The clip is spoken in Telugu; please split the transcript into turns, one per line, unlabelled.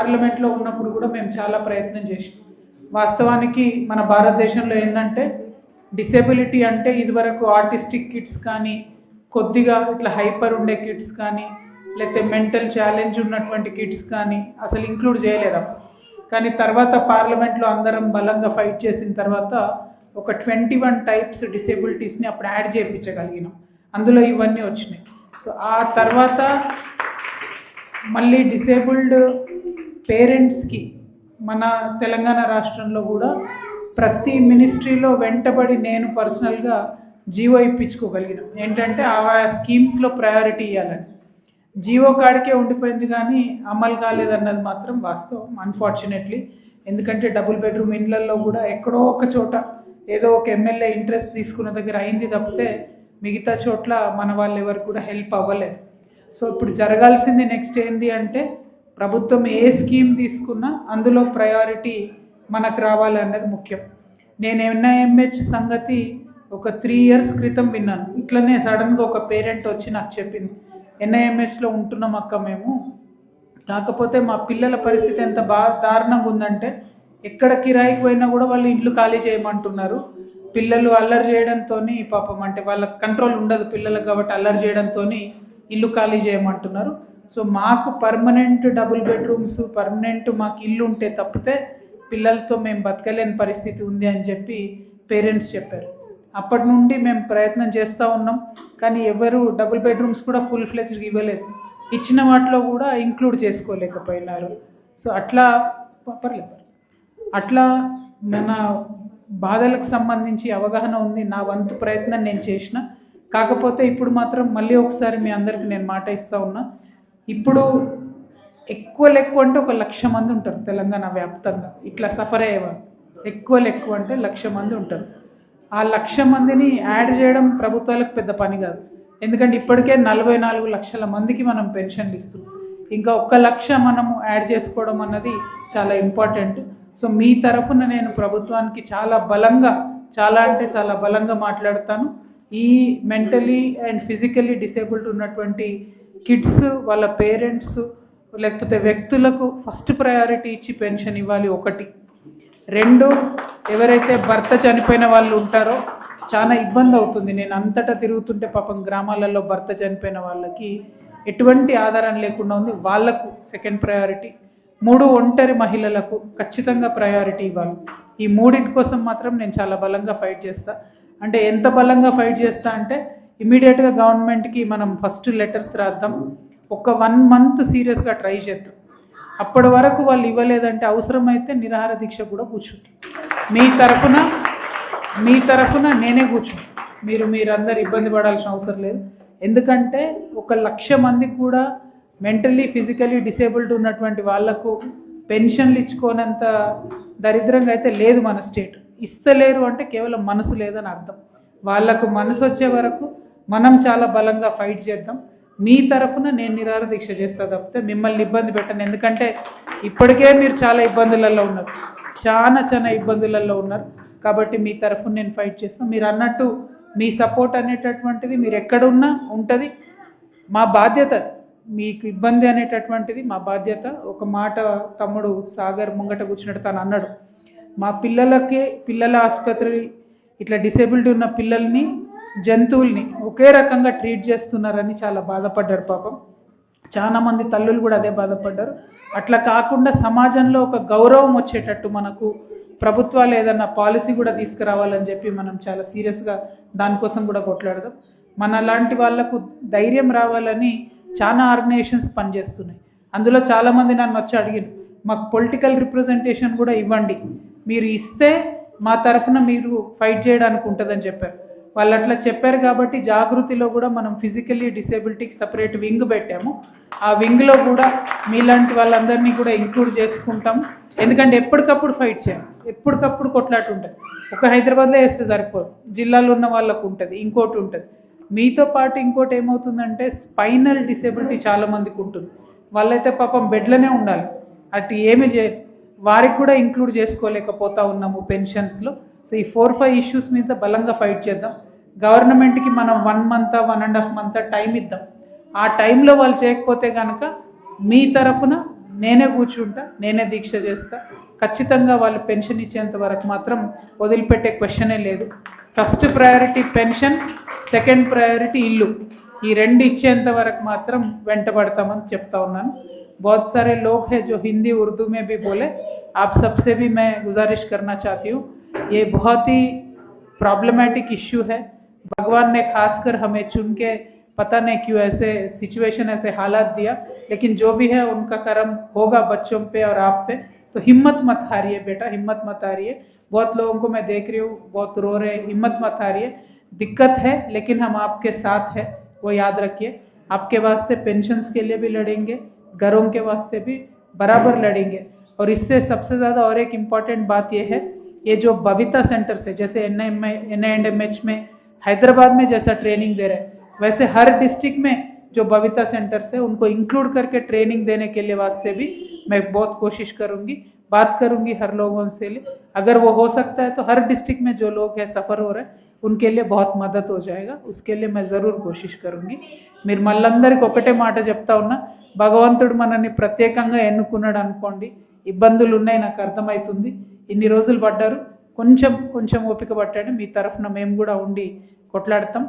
పార్లమెంట్లో ఉన్నప్పుడు కూడా మేము చాలా ప్రయత్నం చేసాం. వాస్తవానికి మన భారతదేశంలో ఏంటంటే డిసేబిలిటీ అంటే ఇదివరకు ఆర్టిస్టిక్ కిడ్స్ కానీ, కొద్దిగా ఇట్లా హైపర్ ఉండే కిడ్స్ కానీ, లేకపోతే మెంటల్ ఛాలెంజ్ ఉన్నటువంటి కిడ్స్ కానీ అసలు ఇంక్లూడ్ చేయలేదు. కానీ తర్వాత పార్లమెంట్లో అందరం బలంగా ఫైట్ చేసిన తర్వాత ఒక 21 టైప్స్ డిసేబిలిటీస్ని అప్పుడు యాడ్ చేయించగలిగినాం. అందులో ఇవన్నీ వచ్చినాయి. సో ఆ తర్వాత మళ్ళీ డిసేబుల్డ్ పేరెంట్స్కి మన తెలంగాణ రాష్ట్రంలో కూడా ప్రతి మినిస్ట్రీలో వెంటబడి నేను పర్సనల్గా జీవో ఇప్పించుకోగలిగినాం. ఏంటంటే ఆ స్కీమ్స్లో ప్రయారిటీ ఇవ్వాలని. జీవో కాడికే ఉండిపోయింది కానీ అమలు కాలేదన్నది మాత్రం వాస్తవం, అన్ఫార్చునేట్లీ. ఎందుకంటే డబుల్ బెడ్రూమ్ ఇండ్లలో కూడా ఎక్కడో ఒక చోట ఏదో ఒక ఎమ్మెల్యే ఇంట్రెస్ట్ తీసుకున్న దగ్గర అయింది తప్పితే మిగతా చోట్ల మన వాళ్ళు ఎవరు కూడా హెల్ప్ అవ్వలేదు. సో ఇప్పుడు జరగాల్సింది నెక్స్ట్ ఏంది అంటే ప్రభుత్వం ఏ స్కీమ్ తీసుకున్నా అందులో ప్రయారిటీ మనకు రావాలన్నది ముఖ్యం. నేను NIMH సంగతి ఒక 3 ఇయర్స్ క్రితం విన్నాను. ఇట్లనే సడన్గా ఒక పేరెంట్ వచ్చి నాకు చెప్పింది, NIMHలో ఉంటున్నాం అక్క మేము, కాకపోతే మా పిల్లల పరిస్థితి ఎంత దారుణంగా ఉందంటే ఎక్కడ కిరాయికి పోయినా కూడా వాళ్ళు ఇల్లు ఖాళీ చేయమంటున్నారు. పిల్లలు అల్లరి చేయడంతో పాపం అంటే వాళ్ళకి కంట్రోల్ ఉండదు పిల్లలకు కాబట్టి అల్లరి చేయడంతో ఇల్లు ఖాళీ చేయమంటున్నారు. సో మాకు పర్మనెంట్ డబుల్ బెడ్రూమ్స్ పర్మనెంట్ మాకు ఇల్లు ఉంటే తప్పితే పిల్లలతో మేము బతకలేని పరిస్థితి ఉంది అని చెప్పి పేరెంట్స్ చెప్పారు. అప్పటి నుండి మేము ప్రయత్నం చేస్తూ ఉన్నాం కానీ ఎవరు డబుల్ బెడ్రూమ్స్ కూడా ఫుల్ ఫ్లెజ్డ్గా ఇవ్వలేదు. ఇచ్చిన వాటిలో కూడా ఇంక్లూడ్ చేసుకోలేకపోయినారు. సో అట్లా పర్లేదు, అట్లా మన బాధలకు సంబంధించి అవగాహన ఉంది. నా వంతు ప్రయత్నం నేను చేసిన. కాకపోతే ఇప్పుడు మాత్రం మళ్ళీ ఒకసారి మీ అందరికీ నేను మాట ఇస్తూ ఉన్నా. ఇప్పుడు ఎక్కువ అంటే 1,00,000 మంది ఉంటారు తెలంగాణ వ్యాప్తంగా ఇట్లా సఫర్ అయ్యేవారు. ఎక్కువ అంటే 1,00,000 మంది ఉంటారు. ఆ 1,00,000 మందిని యాడ్ చేయడం ప్రభుత్వాలకు పెద్ద పని కాదు. ఎందుకంటే ఇప్పటికే 44 లక్షల మందికి మనం పెన్షన్లు ఇస్తున్నాం. ఇంకా 1,00,000 మనము యాడ్ చేసుకోవడం అన్నది చాలా ఇంపార్టెంట్. సో మీ తరఫున నేను ప్రభుత్వానికి చాలా బలంగా మాట్లాడుతాను. ఈ మెంటలీ అండ్ ఫిజికలీ డిసేబుల్డ్ ఉన్నటువంటి కిడ్స్ వాళ్ళ పేరెంట్స్ లేకపోతే వ్యక్తులకు ఫస్ట్ ప్రయారిటీ ఇచ్చి పెన్షన్ ఇవ్వాలి. 1. 2, ఎవరైతే భర్త చనిపోయిన వాళ్ళు ఉంటారో చాలా ఇబ్బంది అవుతుంది. నేను అంతటా తిరుగుతుంటే పాపం గ్రామాలలో భర్త చనిపోయిన వాళ్ళకి ఎటువంటి ఆధారం లేకుండా ఉంది, వాళ్లకు సెకండ్ ప్రయారిటీ. 3, ఒంటరి మహిళలకు ఖచ్చితంగా ప్రయారిటీ ఇవ్వాలి. ఈ 3 కోసం మాత్రం నేను చాలా బలంగా ఫైట్ చేస్తా. అంటే ఎంత బలంగా ఫైట్ చేస్తా అంటే ఇమీడియట్గా గవర్నమెంట్కి మనం ఫస్ట్ లెటర్స్ రాద్దాం. ఒక 1 మంత్ సీరియస్గా ట్రై చేద్దాం. అప్పటి వరకు వాళ్ళు ఇవ్వలేదంటే అవసరమైతే నిరాహార దీక్ష కూడా కూర్చుంటాం. మీ తరఫున నేనే కూర్చుంటాను. మీరందరూ ఇబ్బంది పడాల్సిన అవసరం లేదు. ఎందుకంటే 1,00,000 మందికి కూడా మెంటల్లీ ఫిజికలీ డిసేబుల్డ్ ఉన్నటువంటి వాళ్లకు పెన్షన్లు ఇచ్చుకోనంత దరిద్రంగా అయితే లేదు మన స్టేట్. ఇస్తలేరు అంటే కేవలం మనసు లేదని అర్థం. వాళ్లకు మనసు వచ్చే వరకు మనం చాలా బలంగా ఫైట్ చేద్దాం. మీ తరఫున నేను నిరాహార దీక్ష చేస్తా తప్పితే మిమ్మల్ని ఇబ్బంది పెట్టను. ఎందుకంటే ఇప్పటికే మీరు చాలా ఇబ్బందులలో ఉన్నారు, చాలా ఇబ్బందులలో ఉన్నారు. కాబట్టి మీ తరఫున నేను ఫైట్ చేస్తాను. మీరు అన్నట్టు మీ సపోర్ట్ అనేటటువంటిది మీరు ఎక్కడున్నా ఉంటుంది. మా బాధ్యత మీకు ఇబ్బంది అనేటటువంటిది మా బాధ్యత. ఒక మాట తమ్ముడు సాగర్ ముంగట కూర్చున్నట్టు తను అన్నాడు, మా పిల్లల ఆసుపత్రి ఇట్లా డిసేబిలిటీ ఉన్న పిల్లల్ని జంతువుల్ని ఒకే రకంగా ట్రీట్ చేస్తున్నారని చాలా బాధపడ్డారు. పాపం చాలామంది తల్లులు కూడా అదే బాధపడ్డారు. అట్లా కాకుండా సమాజంలో ఒక గౌరవం వచ్చేటట్టు మనకు ప్రభుత్వాలు ఏదన్నా పాలసీ కూడా తీసుకురావాలని చెప్పి మనం చాలా సీరియస్గా దానికోసం కూడా కొట్లాడదాం. మన లాంటి వాళ్లకు ధైర్యం రావాలని చాలా ఆర్గనైజేషన్స్ పనిచేస్తున్నాయి. అందులో చాలామంది నన్ను వచ్చి అడిగారు, మాకు పొలిటికల్ రిప్రజెంటేషన్ కూడా ఇవ్వండి, మీరు ఇస్తే మా తరఫున మీరు ఫైట్ చేయడానికి ఉంటుందని చెప్పారు. వాళ్ళు అట్లా చెప్పారు కాబట్టి జాగృతిలో కూడా మనం ఫిజికల్లీ డిసేబిలిటీకి సపరేట్ వింగ్ పెట్టాము. ఆ వింగ్లో కూడా మీలాంటి వాళ్ళందరినీ కూడా ఇంక్లూడ్ చేసుకుంటాము. ఎందుకంటే ఎప్పటికప్పుడు ఫైట్ చేయాలి, ఎప్పటికప్పుడు కొట్లాట ఉంటుంది. ఒక హైదరాబాద్లో వేస్తే సరిపోదు, జిల్లాలో ఉన్న వాళ్ళకు ఉంటుంది, ఇంకోటి ఉంటుంది. మీతో పాటు ఇంకోటి ఏమవుతుందంటే స్పైనల్ డిసేబిలిటీ చాలామందికి ఉంటుంది. వాళ్ళైతే పాపం బెడ్లోనే ఉండాలి, అటు ఏమి వారికి కూడా ఇంక్లూడ్ చేసుకోలేకపోతా ఉన్నాము పెన్షన్స్లో. సో ఈ 4-5 ఇష్యూస్ మీద బలంగా ఫైట్ చేద్దాం. గవర్నమెంట్కి మనం 1 month 1.5 month టైం ఇద్దాం. ఆ టైంలో వాళ్ళు చేయకపోతే కనుక మీ తరఫున నేనే కూర్చుంటా, నేనే దీక్ష చేస్తా. ఖచ్చితంగా వాళ్ళు పెన్షన్ ఇచ్చేంత వరకు మాత్రం వదిలిపెట్టే క్వశ్చనే లేదు. First priority pension, second priority ఇల్లు. ఈ రెండు ఇచ్చేంత వరకు మాత్రం వెంటబడతామని చెప్తా ఉన్నాను. बहुत सारे लोग हैं जो हिंदी उर्दू में भी बोले, आप सबसे भी मैं गुजारिश करना चाहती हूँ, ये बहुत ही प्रॉब्लमेटिक इश्यू है. भगवान ने खासकर हमें चुन के पता नहीं क्यों ऐसे सिचुएशन, ऐसे हालात दिया, लेकिन जो भी है उनका कर्म होगा बच्चों पे और आप पे. तो हिम्मत मत हारिए बेटा, हिम्मत मत हारिए. बहुत लोगों को मैं देख रही हूँ बहुत रो रहे हैं. हिम्मत मत हारिए. दिक्कत है लेकिन हम आपके साथ हैं, वो याद रखिए. आपके वास्ते पेंशन्स के लिए भी लड़ेंगे, घरों के वास्ते भी बराबर लड़ेंगे. और इससे सबसे ज़्यादा और एक इम्पॉर्टेंट बात यह है, ये जो बबीता सेंटर से जैसे NIMH में हैदराबाद में जैसा ट्रेनिंग दे रहे हैं, वैसे हर डिस्ट्रिक्ट में जो बबीता सेंटर से उनको इंक्लूड करके ट्रेनिंग देने के लिए वास्ते भी मैं बहुत कोशिश करूँगी, बात करूँगी हर लोगों से. अगर वो हो सकता है तो हर डिस्ट्रिक्ट में जो लोग हैं सफ़र हो रहे हैं उनके लिए बहुत मदद हो जाएगा. उसके लिए मैं ज़रूर कोशिश करूँगी. మీరు మళ్ళందరికీ ఒకటే మాట చెప్తా ఉన్నా, భగవంతుడు మనల్ని ప్రత్యేకంగా ఎన్నుకున్నాడు అనుకోండి, ఇబ్బందులు ఉన్నాయి నాకు అర్థమవుతుంది. ఇన్ని రోజులు పడ్డారు, కొంచెం ఓపిక పట్టాడు. మీ తరఫున మేము కూడా ఉండి కొట్లాడతాం.